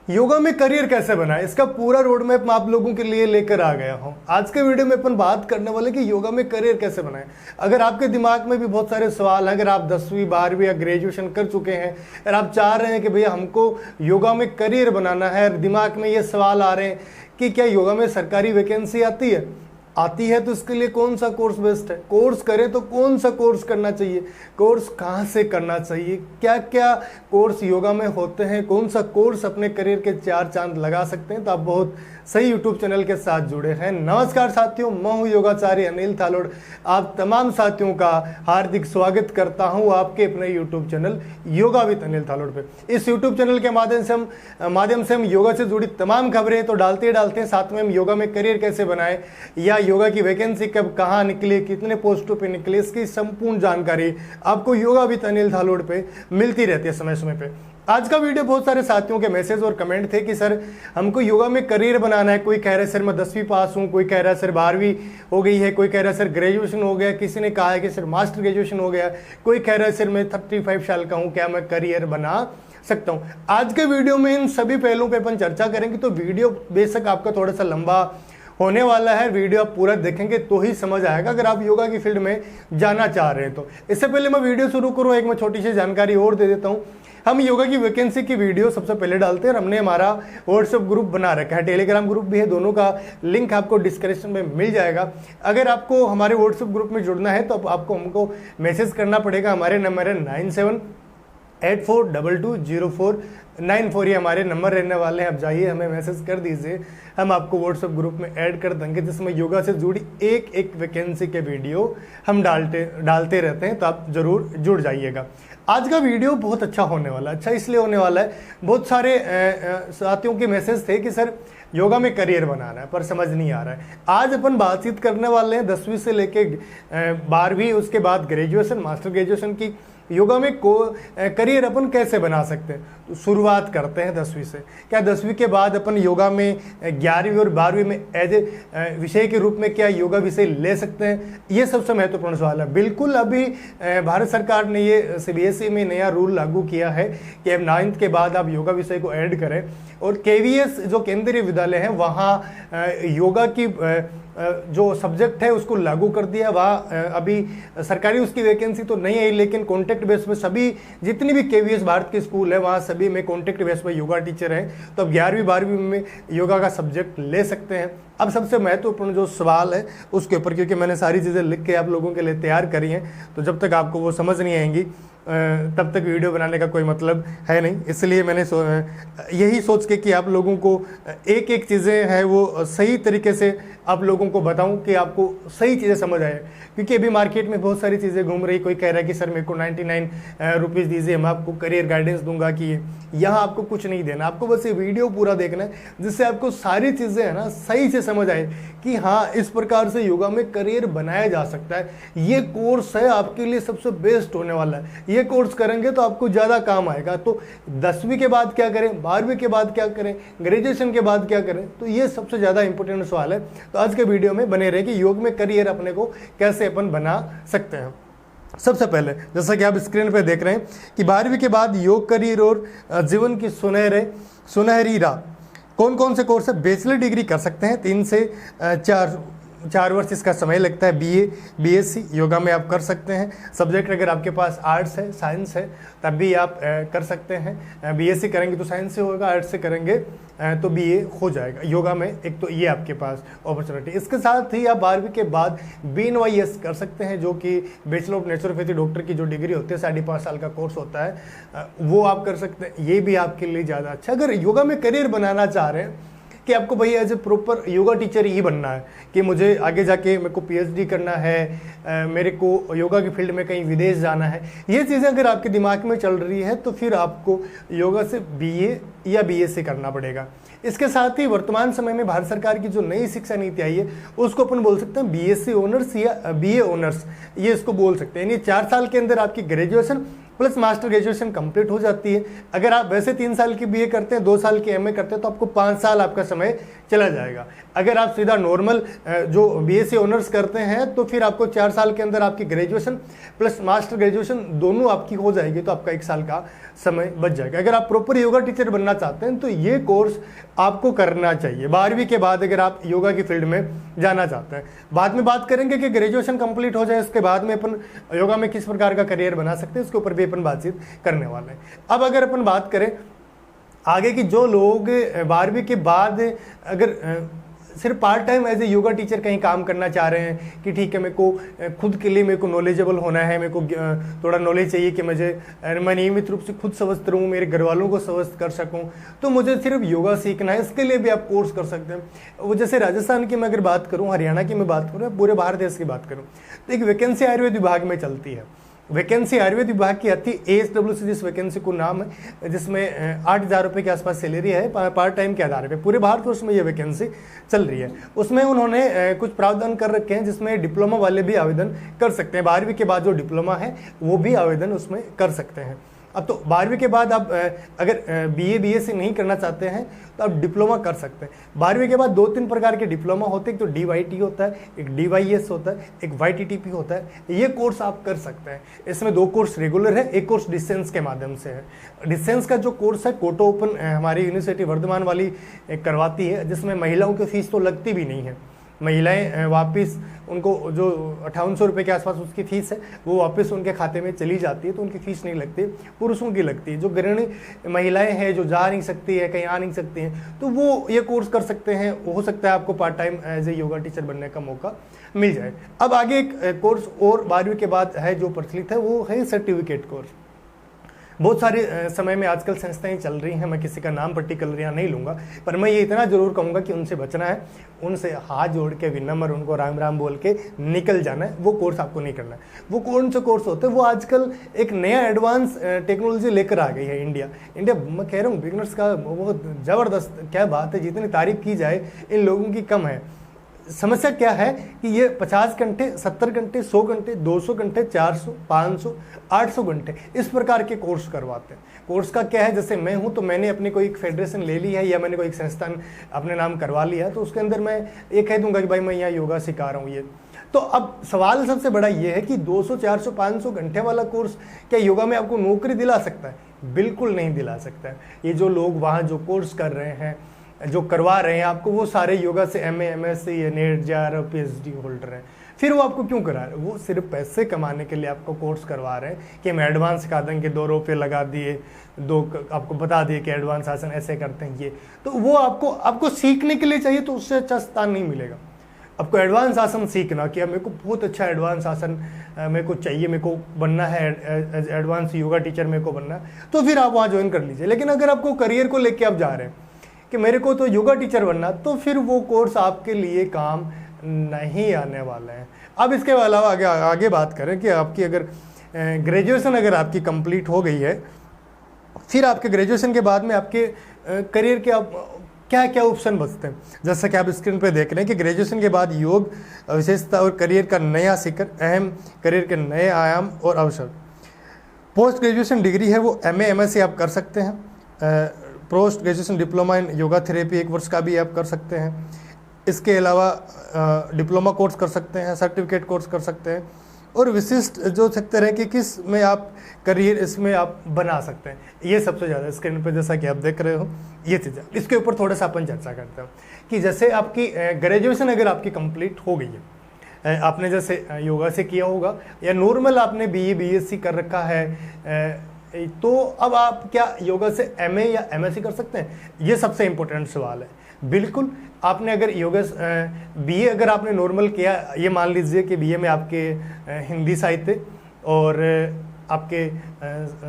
योगा में करियर कैसे बनाए, इसका पूरा रोड मैप मैं आप लोगों के लिए लेकर आ गया हूं। आज के वीडियो में अपन बात करने वाले कि योगा में करियर कैसे बनाए। अगर आपके दिमाग में भी बहुत सारे सवाल हैं, अगर आप 10वीं 12वीं या ग्रेजुएशन कर चुके हैं और आप चाह रहे हैं कि भैया हमको योगा में करियर बनाना है, और दिमाग में ये सवाल आ रहे हैं कि क्या योगा में सरकारी वैकेंसी आती है तो इसके लिए कौन सा कोर्स बेस्ट है, कोर्स करें तो कौन सा कोर्स करना चाहिए, कोर्स कहाँ से करना चाहिए, क्या क्या कोर्स योगा में होते हैं, कौन सा कोर्स अपने करियर के 4 चांद लगा सकते हैं। तो आप बहुत सही यूट्यूब चैनल के साथ जुड़े हैं। नमस्कार साथियों, मैं हूँ योगाचार्य अनिल थालोड़। आप तमाम साथियों का हार्दिक स्वागत करता हूँ आपके अपने YouTube channel yoga with Anil Thalod पे। इस यूट्यूब चैनल के माध्यम से हम योगा से जुड़ी तमाम खबरें तो डालते हैं, साथ में हम योगा में करियर कैसे बनाए या योगा की वैकेंसी कब कहाँ निकली, कितने पोस्टों पे निकली, इसकी संपूर्ण जानकारी आपको योगा विद अनिल थालोड़ पे मिलती रहती है समय समय पे। आज का वीडियो बहुत सारे साथियों के मैसेज और कमेंट थे कि सर हमको योगा में करियर बनाना है। कोई कह रहा है सर मैं 10वीं पास हूँ, कोई कह रहा है सर 12वीं हो गई है, कोई कह रहा है सर ग्रेजुएशन हो गया, किसी ने कहा है कि सर मास्टर ग्रेजुएशन हो गया, कोई कह रहा है सर मैं 35 साल का हूँ, क्या मैं करियर बना सकता हूँ। आज के वीडियो में इन सभी पहलुओं पर अपन चर्चा करेंगे। तो वीडियो बेशक आपका थोड़ा सा लंबा होने वाला है, वीडियो आप पूरा देखेंगे तो ही समझ आएगा अगर आप योगा की फील्ड में जाना चाह रहे हैं तो। इससे पहले मैं वीडियो शुरू करूँ, एक मैं छोटी सी जानकारी और दे देता हूँ। हम योगा की वैकेंसी की वीडियो सबसे पहले डालते हैं और हमने हमारा व्हाट्सएप ग्रुप बना रखा है, टेलीग्राम ग्रुप भी है, दोनों का लिंक आपको डिस्क्रिप्शन में मिल जाएगा। अगर आपको हमारे व्हाट्सएप ग्रुप में जुड़ना है तो आपको हमको मैसेज करना पड़ेगा। हमारे नंबर है 9784220494, ये हमारे नंबर रहने वाले हैं। आप जाइए हमें मैसेज कर दीजिए, हम आपको व्हाट्सएप ग्रुप में ऐड कर देंगे, जिसमें योगा से जुड़ी एक वैकेंसी के वीडियो हम डालते रहते हैं। तो आप जरूर जुड़ जाइएगा। आज का वीडियो बहुत अच्छा होने वाला है। अच्छा इसलिए होने वाला है, बहुत सारे साथियों के मैसेज थे कि सर योगा में करियर बनाना है पर समझ नहीं आ रहा है। आज अपन बातचीत करने वाले हैं 10वीं से लेके 12वीं, उसके बाद ग्रेजुएशन, मास्टर ग्रेजुएशन की योगा में करियर अपन कैसे बना सकते हैं। तो शुरुआत करते हैं 10वीं से। क्या 10वीं के बाद अपन योगा में 11वीं और 12वीं में एज ए विषय के रूप में क्या योगा विषय ले सकते हैं, ये सबसे महत्वपूर्ण सवाल है। बिल्कुल अभी भारत सरकार ने ये CBSE में नया रूल लागू किया है कि अब 9th के बाद आप योगा विषय को ऐड करें, और KVS जो केंद्रीय विद्यालय है वहाँ योगा की जो सब्जेक्ट है उसको लागू कर दिया। वहाँ अभी सरकारी उसकी वैकेंसी तो नहीं आई, लेकिन कॉन्ट्रैक्ट बेस पे सभी जितनी भी KVS भारत के स्कूल है वहाँ सभी में कॉन्ट्रैक्ट बेस पे योगा टीचर हैं। तो अब 11वीं 12वीं में योगा का सब्जेक्ट ले सकते हैं। अब सबसे महत्वपूर्ण जो सवाल है उसके ऊपर, क्योंकि मैंने सारी चीज़ें लिख के आप लोगों के लिए तैयार करी हैं, तो जब तक आपको वो समझ नहीं आएंगी तब तक वीडियो बनाने का कोई मतलब है नहीं। इसलिए मैंने यही सोच के कि आप लोगों को एक चीज़ें हैं वो सही तरीके से आप लोगों को बताऊं कि आपको सही चीज़ें समझ आए। क्योंकि अभी मार्केट में बहुत सारी चीज़ें घूम रही, कोई कह रहा है कि सर मेरे को 99 रुपीज़ दीजिए, मैं आपको करियर गाइडेंस दूंगा। कि यहाँ आपको कुछ नहीं देना, आपको बस ये वीडियो पूरा देखना है, जिससे आपको सारी चीज़ें है ना सही से समझ आए कि हाँ इस प्रकार से योगा में करियर बनाया जा सकता है। ये कोर्स है आपके लिए सबसे बेस्ट होने वाला है, ये कोर्स करेंगे तो आपको ज़्यादा काम आएगा। तो 10वीं के बाद क्या करें, 12वीं के बाद क्या करें, ग्रेजुएशन के बाद क्या करें, तो ये सबसे ज़्यादा इंपॉर्टेंट सवाल है। तो आज के वीडियो में बने रहे कि योग में करियर अपने को कैसे अपन बना सकते हैं। सबसे पहले जैसा कि आप स्क्रीन पर देख रहे हैं कि 12वीं के बाद योग करियर और जीवन की सुनहरी राह कौन कौन से कोर्स है। बैचलर डिग्री कर सकते हैं, 3 से 4 वर्ष इसका समय लगता है। BA BSc योगा में आप कर सकते हैं। सब्जेक्ट अगर आपके पास आर्ट्स है, साइंस है, तब भी आप कर सकते हैं। BSc करेंगे तो साइंस से होगा, आर्ट्स से करेंगे तो BA हो जाएगा योगा में। एक तो ये आपके पास अपॉर्चुनिटी। इसके साथ ही आप 12वीं के बाद BNYS कर सकते हैं, जो कि बैचलर ऑफ नेचुरोपैथी डॉक्टर की जो डिग्री होती है, 5.5 साल का कोर्स होता है, वो आप कर सकते हैं। ये भी आपके लिए ज़्यादा अच्छा। अगर योगा में करियर बनाना चाह रहे हैं कि आपको भाई as a proper yoga teacher ही बनना है, कि मुझे आगे जाके मेरे को PhD करना है, मेरे को योगा की फील्ड में कहीं विदेश जाना है, ये चीज़ें अगर आपके दिमाग में चल रही है तो फिर आपको योगा से BA या BSc करना पड़ेगा। इसके साथ ही वर्तमान समय में भारत सरकार की जो नई शिक्षा नीति आई है उसको अपन बोल सकते हैं BSc ऑनर्स या BA ऑनर्स, ये इसको बोल सकते हैं। यानी 4 साल के अंदर आपकी graduation plus master graduation complete हो जाती है। अगर आप वैसे 3 साल की बीए करते हैं, 2 साल की एमए करते हैं, तो आपको 5 साल आपका समय चला जाएगा। अगर आप सीधा नॉर्मल जो बीएससी ऑनर्स करते हैं तो फिर आपको 4 साल के अंदर आपकी ग्रेजुएशन प्लस मास्टर ग्रेजुएशन दोनों आपकी हो जाएगी, तो आपका 1 साल का समय बच जाएगा। अगर आप प्रॉपर योगा टीचर बनना चाहते हैं तो ये कोर्स आपको करना चाहिए 12वीं के बाद, अगर आप योगा की फील्ड में जाना चाहते हैं। बाद में बात करेंगे कि ग्रेजुएशन कंप्लीट हो जाए उसके बाद में अपन योगा में किस प्रकार का करियर बना सकते हैं, इसके ऊपर भी अपन बातचीत करने वाले हैं। अब अगर अपन बात करें आगे की, जो लोग 12वीं के बाद अगर सिर्फ part time as a yoga teacher कहीं काम करना चाह रहे हैं कि ठीक है मेरे को खुद के लिए मेरे को नॉलेजेबल होना है, मेरे को थोड़ा नॉलेज चाहिए कि मैं नियमित रूप से खुद स्वस्थ रहूँ, मेरे घर वालों को स्वस्थ कर सकूँ, तो मुझे सिर्फ योगा सीखना है, इसके लिए भी आप कोर्स कर सकते हैं। वो जैसे राजस्थान की मैं अगर बात करूँ, हरियाणा की मैं बात करूँ, पूरे भारत देश की बात करूँ, तो एक वैकेंसी आयुर्वेद विभाग में चलती है। वैकेंसी आयुर्वेद विभाग की आती है ASWC, जिस वैकेंसी को नाम है, जिसमें 8,000 रुपये के आसपास सैलरी है पार्ट टाइम के आधार पे। पूरे भारतवर्ष में ये वैकेंसी चल रही है। उसमें उन्होंने कुछ प्रावधान कर रखे हैं जिसमें डिप्लोमा वाले भी आवेदन कर सकते हैं। 12वीं के बाद जो डिप्लोमा है वो भी आवेदन उसमें कर सकते हैं। अब तो 12वीं के बाद आप अगर BA BSc नहीं करना चाहते हैं तो आप डिप्लोमा कर सकते हैं। 12वीं के बाद 2-3 प्रकार के डिप्लोमा होते हैं, एक तो DYT होता है, एक DYS होता है, एक YTTP होता है। ये कोर्स आप कर सकते हैं। इसमें 2 कोर्स रेगुलर है, एक कोर्स डिस्टेंस के माध्यम से है। डिस्टेंस का जो कोर्स है कोटो ओपन हमारी यूनिवर्सिटी वर्धमान वाली करवाती है, जिसमें महिलाओं की फीस तो लगती भी नहीं है। महिलाएं वापस उनको जो 5800 रुपये के आसपास उसकी फ़ीस है वो वापस उनके खाते में चली जाती है, तो उनकी फ़ीस नहीं लगती, पुरुषों की लगती है। जो गृहिणी महिलाएं हैं, जो जा नहीं सकती है, कहीं आ नहीं सकती हैं, तो वो ये कोर्स कर सकते हैं। हो सकता है आपको part time as a yoga teacher बनने का मौका मिल जाए। अब आगे एक कोर्स और 12वीं के बाद है जो प्रचलित है, वो है सर्टिफिकेट कोर्स। बहुत सारे समय में आजकल संस्थाएं चल रही हैं, मैं किसी का नाम पर्टिकुलर यहाँ नहीं लूँगा, पर मैं ये इतना जरूर कहूँगा कि उनसे बचना है, उनसे हाथ जोड़ के विनम्र उनको राम राम बोल के निकल जाना है। वो कोर्स आपको नहीं करना है। वो कौन से कोर्स होते हैं? वो आजकल एक नया एडवांस टेक्नोलॉजी लेकर आ गई है इंडिया। मैं कह रहा हूँ बिगनर्स का बहुत ज़बरदस्त क्या बात है, जितनी तारीफ की जाए इन लोगों की कम है। समस्या क्या है कि ये 50 घंटे, 70 घंटे, 100 घंटे, 200 घंटे, 400, 500, 800 घंटे इस प्रकार के कोर्स करवाते हैं। कोर्स का क्या है, जैसे मैं हूँ तो मैंने अपनी कोई एक फेडरेशन ले ली है या मैंने कोई एक संस्थान अपने नाम करवा लिया, तो उसके अंदर मैं ये कह दूंगा कि भाई मैं यहाँ योगा सिखा रहा हूँ ये। तो अब सवाल सबसे बड़ा ये है कि 200, 400, 500 घंटे वाला कोर्स क्या योगा में आपको नौकरी दिला सकता है? बिल्कुल नहीं दिला सकता है। ये जो लोग वहाँ जो कोर्स कर रहे हैं, जो करवा रहे हैं आपको, वो सारे योगा से MA, MSc, net, JRF, PhD holder हैं। फिर वो आपको क्यों करा रहे हैं? वो सिर्फ पैसे कमाने के लिए आपको कोर्स करवा रहे हैं कि हम एडवांस सिखा देंगे, 2 रुपये लगा दिए, आपको बता दिए कि एडवांस आसन ऐसे करते हैं ये। तो वो आपको सीखने के लिए चाहिए, तो उससे अच्छा स्थान नहीं मिलेगा। आपको एडवांस आसन सीखना कि मेरे को बहुत अच्छा एडवांस आसन मेरे को चाहिए, मेरे को बनना है एडवांस योगा टीचर मेरे को बनना है, तो फिर आप वहाँ ज्वाइन कर लीजिए। लेकिन अगर आपको करियर को लेके आप जा रहे हैं कि मेरे को तो योगा टीचर बनना, तो फिर वो कोर्स आपके लिए काम नहीं आने वाला है। अब इसके अलावा आगे बात करें कि आपकी अगर ग्रेजुएशन अगर आपकी कंप्लीट हो गई है, फिर आपके ग्रेजुएशन के बाद में आपके करियर के आप क्या क्या ऑप्शन बचते हैं। जैसा कि आप स्क्रीन पे देख रहे हैं कि ग्रेजुएशन के बाद योग विशेषता और करियर का नया शिखर, अहम करियर के नए आयाम और अवसर। पोस्ट ग्रेजुएशन डिग्री है वो MA, MSc आप कर सकते हैं। Post graduation diploma in yoga therapy 1 वर्ष का भी आप कर सकते हैं। इसके अलावा डिप्लोमा कोर्स कर सकते हैं, सर्टिफिकेट कोर्स कर सकते हैं, और विशिष्ट जो सेक्टर है कि किस में आप करियर इसमें आप बना सकते हैं। ये सबसे ज़्यादा स्क्रीन पर जैसा कि आप देख रहे हो ये चीज़ें, इसके ऊपर थोड़ा सा अपन चर्चा करते हैं कि जैसे आपकी ग्रेजुएशन अगर आपकी कंप्लीट हो गई है, आपने जैसे योगा से किया होगा या नॉर्मल आपने BA BSc कर रखा है, तो अब आप क्या योगा से MA या MSc कर सकते हैं? ये सबसे इम्पोर्टेंट सवाल है। बिल्कुल, आपने अगर योगा BA अगर आपने नॉर्मल किया, ये मान लीजिए कि BA में आपके हिंदी साहित्य और आपके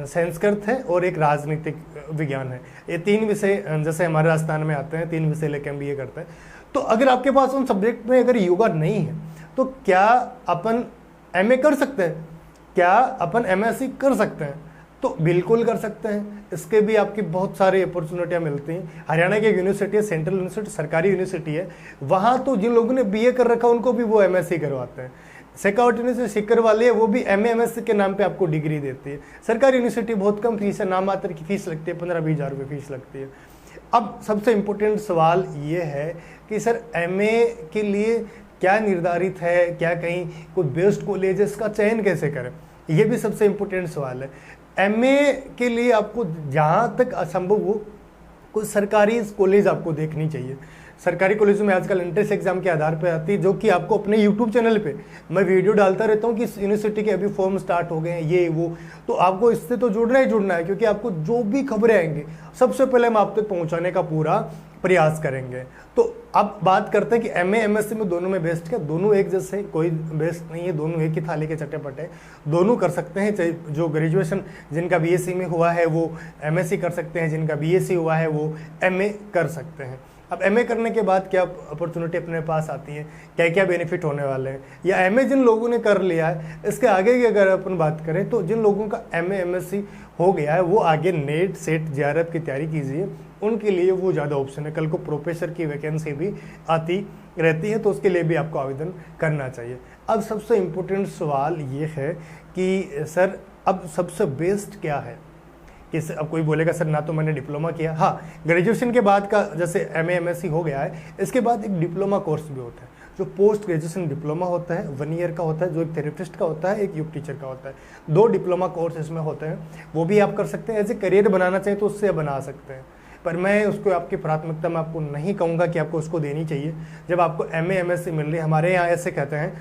संस्कृत है और एक राजनीतिक विज्ञान है, ये 3 विषय जैसे हमारे राजस्थान में आते हैं, 3 विषय लेकर हम BA करते हैं। तो अगर आपके पास उन सब्जेक्ट में अगर योगा नहीं है, तो क्या अपन MA कर सकते हैं? क्या अपन MSc कर सकते हैं? तो बिल्कुल कर सकते हैं। इसके भी आपकी बहुत सारी अपॉर्चुनिटियाँ मिलती हैं। हरियाणा की एक यूनिवर्सिटी है, सेंट्रल यूनिवर्सिटी, सरकारी यूनिवर्सिटी है, वहाँ तो जिन लोगों ने BA कर रखा उनको भी वो MSc करवाते हैं। शेखावत यूनिवर्सिटी सीकर वाली है, वो भी MA/MSc के नाम पे आपको डिग्री देती है। सरकारी यूनिवर्सिटी बहुत कम फीस है, नाम मात्र की फीस लगती है, 15-20 हज़ार रुपये फीस लगती है। अब सबसे इम्पोर्टेंट सवाल ये है कि सर MA के लिए क्या निर्धारित है, क्या कहीं कोई बेस्ट कॉलेजेस का चयन कैसे करें, ये भी सबसे इम्पोर्टेंट सवाल है। MA के लिए आपको जहाँ तक असंभव हो कोई सरकारी कॉलेज आपको देखनी चाहिए। सरकारी कॉलेजों में आजकल एंट्रेंस एग्जाम के आधार पर आती है, जो कि आपको अपने यूट्यूब चैनल पे मैं वीडियो डालता रहता हूँ कि इस यूनिवर्सिटी के अभी फॉर्म स्टार्ट हो गए हैं, ये वो, तो आपको इससे तो जुड़ना ही जुड़ना है, क्योंकि आपको जो भी खबरें आएंगी सबसे पहले हम आप तक पहुँचाने का पूरा प्रयास करेंगे। तो अब बात करते हैं कि MA/MSc में दोनों में बेस्ट क्या, दोनों एक जैसे, कोई बेस्ट नहीं है, दोनों एक ही थाली के चट्टे पट्टे, दोनों कर सकते हैं। चाहे जो ग्रेजुएशन जिनका BSc में हुआ है वो MSc कर सकते हैं, जिनका BSc हुआ है वो MA कर सकते हैं। अब MA करने के बाद क्या अपॉर्चुनिटी अपने पास आती है, क्या क्या बेनिफिट होने वाले हैं, या MA जिन लोगों ने कर लिया है इसके आगे की अगर अपन बात करें तो जिन लोगों का MA/MSc हो गया है वो आगे नेट सेट JRF की तैयारी कीजिए, उनके लिए वो ज़्यादा ऑप्शन है। कल को प्रोफेसर की वैकेंसी भी आती रहती है, तो उसके लिए भी आपको आवेदन करना चाहिए। अब सबसे इम्पोर्टेंट सवाल ये है कि सर अब सबसे बेस्ट क्या है, कि अब कोई बोलेगा सर ना तो मैंने डिप्लोमा किया, हाँ ग्रेजुएशन के बाद का जैसे MA/MSc हो गया है, इसके बाद एक डिप्लोमा कोर्स भी होता है जो पोस्ट ग्रेजुएशन डिप्लोमा होता है, 1 ईयर का होता है, जो एक थेरेपिस्ट का होता है, एक योग टीचर का होता है। 2 डिप्लोमा कोर्स इसमें होते हैं, वो भी आप कर सकते हैं। एज ए करियर बनाना चाहिए तो उससे बना सकते हैं, पर मैं उसको आपकी प्राथमिकता में आपको नहीं कहूँगा कि आपको उसको देनी चाहिए। जब आपको MA/MSc मिल रही है, हमारे यहाँ ऐसे कहते हैं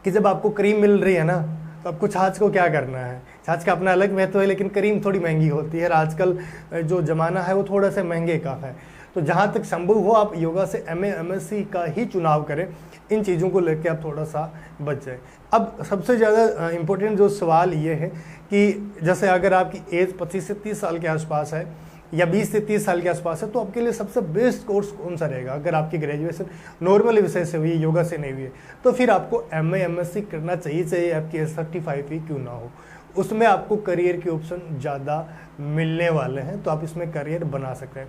कि जब आपको क्रीम मिल रही है ना तो आपको छाछ को क्या करना है, छाछ का अपना अलग महत्व है, लेकिन क्रीम थोड़ी महंगी होती है, आजकल जो ज़माना है वो थोड़ा सा महंगे का है। तो जहाँ तक संभव हो आप योगा से MA/MSc का ही चुनाव करें, इन चीज़ों को लेकर आप थोड़ा सा बच जाए। अब सबसे ज़्यादा इम्पोर्टेंट जो सवाल ये है कि जैसे अगर आपकी एज 25 से 30 साल के आसपास है या 20 से 30 साल के आसपास है, तो आपके लिए सबसे बेस्ट कोर्स कौन सा रहेगा। अगर आपकी ग्रेजुएशन नॉर्मल विषय से हुई है, योगा से नहीं हुई है, तो फिर आपको MA/MSc करना चाहिए, चाहे आपकी एज 35 ही क्यों ना हो। उसमें आपको करियर के ऑप्शन ज़्यादा मिलने वाले हैं, तो आप इसमें करियर बना सकते हैं।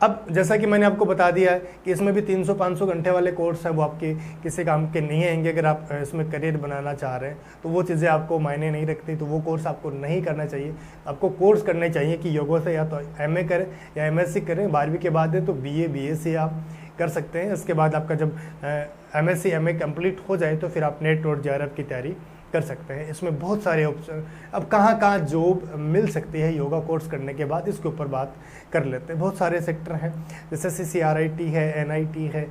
अब जैसा कि मैंने आपको बता दिया है कि इसमें भी 300-500 घंटे वाले कोर्स हैं, वो आपके किसी काम के नहीं आएंगे। अगर आप इसमें करियर बनाना चाह रहे हैं तो वो चीज़ें आपको मायने नहीं रखती, तो वो कोर्स आपको नहीं करना चाहिए। आपको कोर्स करने चाहिए कि योगा से या तो MA करें या MSc करें, 12वीं के बाद है तो BA BSc आप कर सकते हैं। इसके बाद आपका जब MSc MA कंप्लीट हो जाए तो फिर आप नेट और JRF की तैयारी कर सकते हैं। इसमें बहुत सारे ऑप्शन, अब कहाँ कहाँ जॉब मिल सकती है योगा कोर्स करने के बाद, इसके ऊपर बात कर लेते हैं। बहुत सारे सेक्टर हैं, जैसे CCRIT है, NIT है,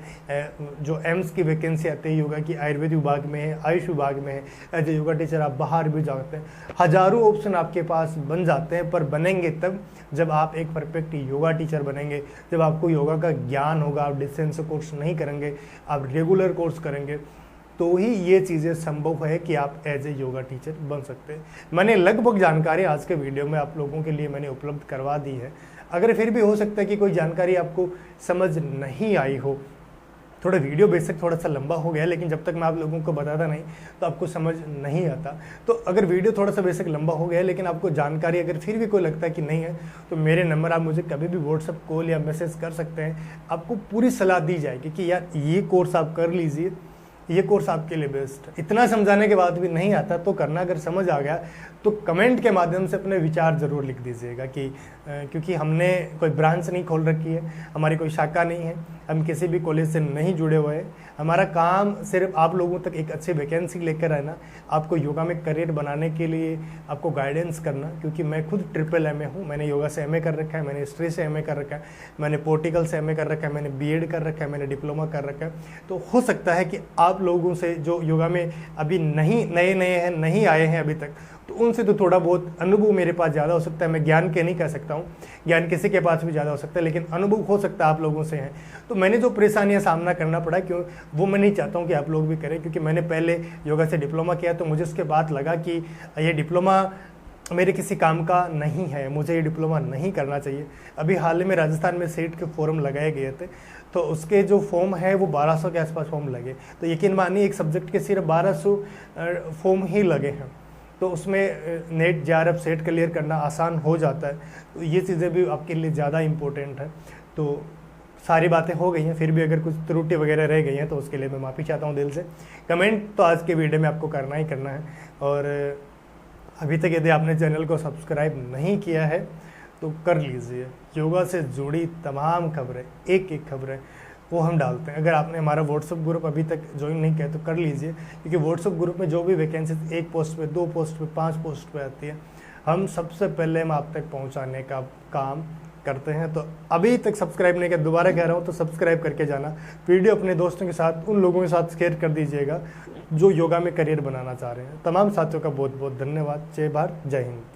जो एम्स की वैकेंसी आती है योगा की, आयुर्वेद विभाग में है, आयुष विभाग में है। एज ए योगा टीचर आप बाहर भी जाते हैं, हज़ारों ऑप्शन आपके पास बन जाते हैं, पर बनेंगे तब जब आप एक परफेक्ट योगा टीचर बनेंगे, जब आपको योगा का ज्ञान होगा। आप डिस्टेंस कोर्स नहीं करेंगे, आप रेगुलर कोर्स करेंगे, तो ही ये चीज़ें संभव है कि आप एज ए योगा टीचर बन सकते हैं। मैंने लगभग जानकारी आज के वीडियो में आप लोगों के लिए मैंने उपलब्ध करवा दी है। अगर फिर भी हो सकता है कि कोई जानकारी आपको समझ नहीं आई हो, थोड़ा वीडियो बेशक थोड़ा सा लंबा हो गया, लेकिन जब तक मैं आप लोगों को बताता नहीं तो आपको समझ नहीं आता। तो अगर वीडियो थोड़ा सा बेशक लंबा हो गया लेकिन आपको जानकारी अगर फिर भी कोई लगता है कि नहीं है, तो मेरे नंबर आप मुझे कभी भी व्हाट्सअप कॉल या मैसेज कर सकते हैं। आपको पूरी सलाह दी जाएगी कि यार ये कोर्स आप कर लीजिए, ये कोर्स आपके लिए बेस्ट है। इतना समझाने के बाद भी नहीं आता तो करना, अगर समझ आ गया तो कमेंट के माध्यम से अपने विचार ज़रूर लिख दीजिएगा कि क्योंकि हमने कोई ब्रांच नहीं खोल रखी है, हमारी कोई शाखा नहीं है, हम किसी भी कॉलेज से नहीं जुड़े हुए हैं। हमारा काम सिर्फ आप लोगों तक एक अच्छी वैकेंसी लेकर आना, आपको योगा में करियर बनाने के लिए आपको गाइडेंस करना। क्योंकि मैं खुद MA हूँ, मैंने योगा से MA कर रखा है, मैंने हिस्ट्री से MA कर रखा है, मैंने पॉलिटिकल से MA कर रखा है, मैंने BEd कर रखा है, मैंने डिप्लोमा कर रखा है। तो हो सकता है कि आप लोगों से जो योगा में अभी नहीं नए हैं, नहीं आए हैं अभी तक, तो उनसे तो थोड़ा बहुत अनुभव मेरे पास ज़्यादा हो सकता है। मैं ज्ञान के नहीं कह सकता हूँ, ज्ञान किसी के पास भी ज़्यादा हो सकता है, लेकिन अनुभव हो सकता है आप लोगों से है। तो मैंने जो परेशानियाँ सामना करना पड़ा, क्यों वो मैं नहीं चाहता हूँ कि आप लोग भी करें, क्योंकि मैंने पहले योगा से डिप्लोमा किया तो मुझे उसके बाद लगा कि ये डिप्लोमा मेरे किसी काम का नहीं है, मुझे ये डिप्लोमा नहीं करना चाहिए। अभी हाल में राजस्थान में सेट के फॉर्म लगाए गए थे, तो उसके जो फॉर्म है वो 1200 के आसपास फॉर्म लगे। तो यकीन मानिए एक सब्जेक्ट के सिर्फ 1200 फॉर्म ही लगे हैं, तो उसमें नेट JRF सेट क्लियर करना आसान हो जाता है। तो ये चीज़ें भी आपके लिए ज़्यादा इम्पोर्टेंट है। तो सारी बातें हो गई हैं, फिर भी अगर कुछ त्रुटि वगैरह रह गई हैं तो उसके लिए मैं माफ़ी चाहता हूँ दिल से। कमेंट तो आज के वीडियो में आपको करना ही करना है, और अभी तक यदि आपने चैनल को सब्सक्राइब नहीं किया है तो कर लीजिए। योगा से जुड़ी तमाम खबरें, एक एक खबरें वो हम डालते हैं। अगर आपने हमारा व्हाट्सअप ग्रुप अभी तक ज्वाइन नहीं किया तो कर लीजिए, क्योंकि व्हाट्सअप ग्रुप में जो भी वैकेंसीज 1 पोस्ट पे, 2 पोस्ट पे, 5 पोस्ट पे आती है, हम सबसे पहले हम आप तक पहुंचाने का काम करते हैं। तो अभी तक सब्सक्राइब नहीं किया, दोबारा कह रहा हूँ, तो सब्सक्राइब करके जाना। वीडियो अपने दोस्तों के साथ, उन लोगों के साथ शेयर कर दीजिएगा जो योगा में करियर बनाना चाह रहे हैं। तमाम साथियों का बहुत बहुत धन्यवाद। जय भारत, जय हिंद।